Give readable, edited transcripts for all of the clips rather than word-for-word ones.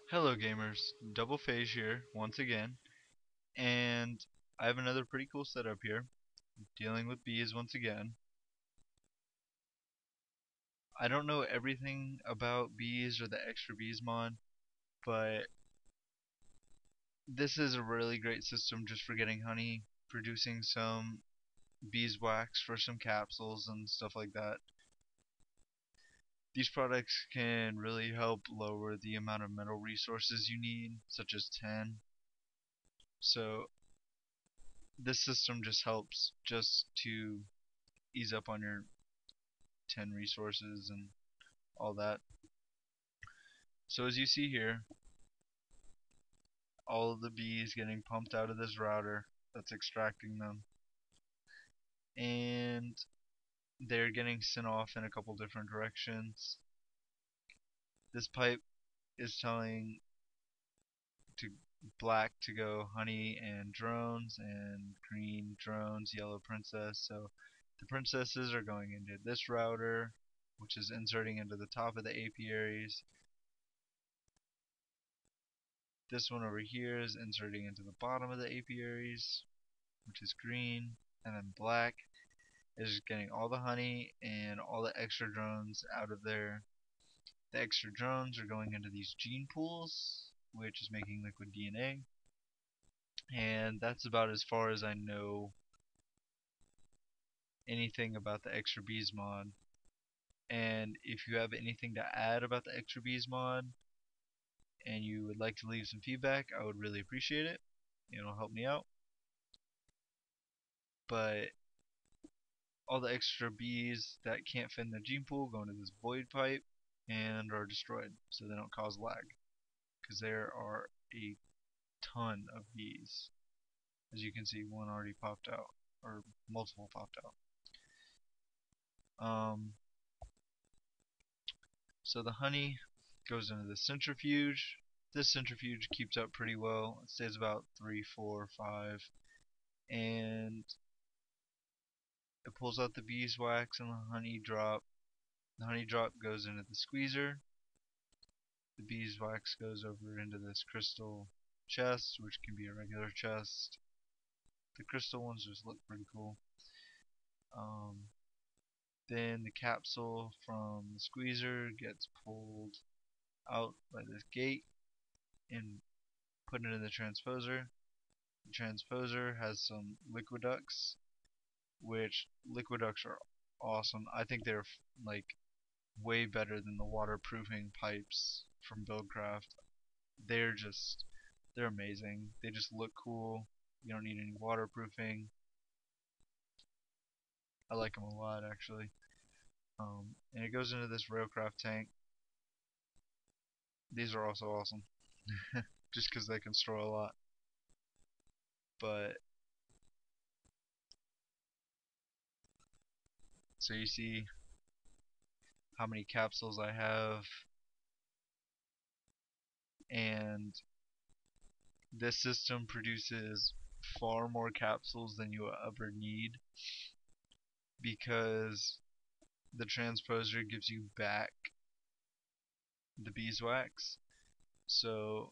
Hello gamers, Double Phase here once again, and I have another pretty cool setup here, dealing with bees once again. I don't know everything about bees or the extra bees mod, but this is a really great system just for getting honey, producing some beeswax for some capsules and stuff like that. These products can really help lower the amount of metal resources you need, such as tin. So this system just helps just to ease up on your 10 resources and all that. So as you see here, all of the bees getting pumped out of this router that's extracting them, and they're getting sent off in a couple different directions. This pipe is telling to black to go honey and drones, and green drones, yellow princess. So the princesses are going into this router, which is inserting into the top of the apiaries. This one over here is inserting into the bottom of the apiaries, which is green, and then black is getting all the honey and all the extra drones out of there. The extra drones are going into these gene pools, which is making liquid DNA, and that's about as far as I know anything about the extra bees mod. And if you have anything to add about the extra bees mod and you would like to leave some feedback, I would really appreciate it. It'll help me out. But all the extra bees that can't fit in the gene pool go into this void pipe and are destroyed so they don't cause lag, because there are a ton of bees. As you can see, one already popped out, or multiple popped out. So the honey goes into the centrifuge. This centrifuge keeps up pretty well. It stays about 3, 4, 5, and it pulls out the beeswax and the honey drop. The honey drop goes into the squeezer. The beeswax goes over into this crystal chest, which can be a regular chest. The crystal ones just look pretty cool. Um, then the capsule from the squeezer gets pulled out by this gate and put into the transposer. The transposer has some liquid ducts, which liquid ducts are awesome. I think they're like way better than the waterproofing pipes from Buildcraft. They're just they're amazing. They just look cool. You don't need any waterproofing. I like them a lot actually. And it goes into this railcraft tank. These are also awesome, just because they can store a lot. But so you see how many capsules I have, and this system produces far more capsules than you will ever need, because the transposer gives you back the beeswax. So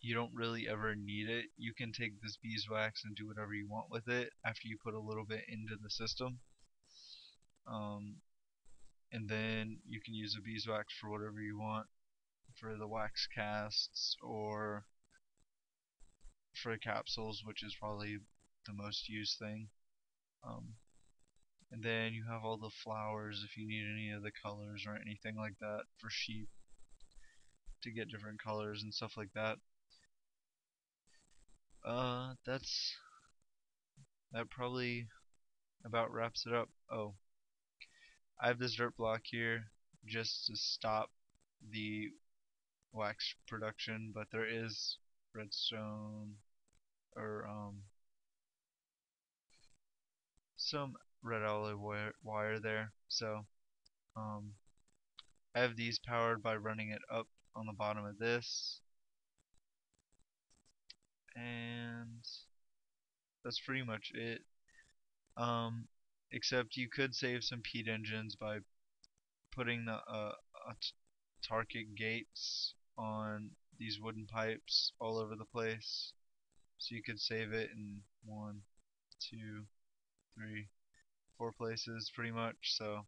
you don't really ever need it. You can take this beeswax and do whatever you want with it after you put a little bit into the system. Um, and then you can use the beeswax for whatever you want, for the wax casts or for capsules, which is probably the most used thing. Um, and then you have all the flowers if you need any of the colors or anything like that for sheep to get different colors and stuff like that. That's that probably about wraps it up. Oh, I have this dirt block here just to stop the wax production, but there is redstone or some red alloy wire there. So um, I have these powered by running it up on the bottom of this, and that's pretty much it. Um, except you could save some peat engines by putting the target gates on these wooden pipes all over the place. So you could save it in 1, 2, 3, 4 places pretty much. So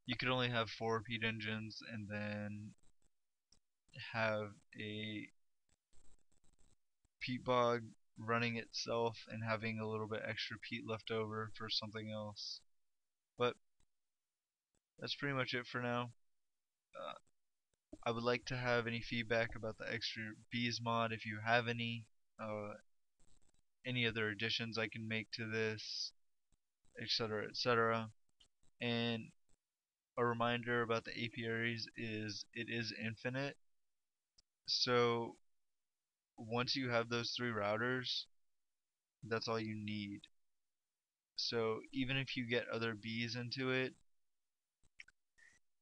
you could only have 4 repeat engines and then have a peat bog running itself and having a little bit extra peat left over for something else. But that's pretty much it for now. Uh, I would like to have any feedback about the extra bees mod if you have any other additions I can make to this, etc., etc. And a reminder about the apiaries is it is infinite. So once you have those 3 routers, that's all you need. So even if you get other bees into it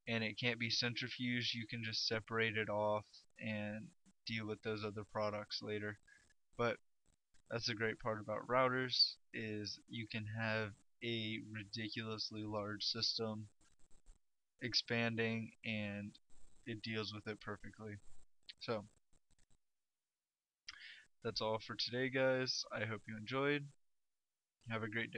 and it can't be centrifuged, you can just separate it off and deal with those other products later. But that's the great part about routers is you can have a ridiculously large system expanding and it deals with it perfectly. So that's all for today, guys. I hope you enjoyed. Have a great day.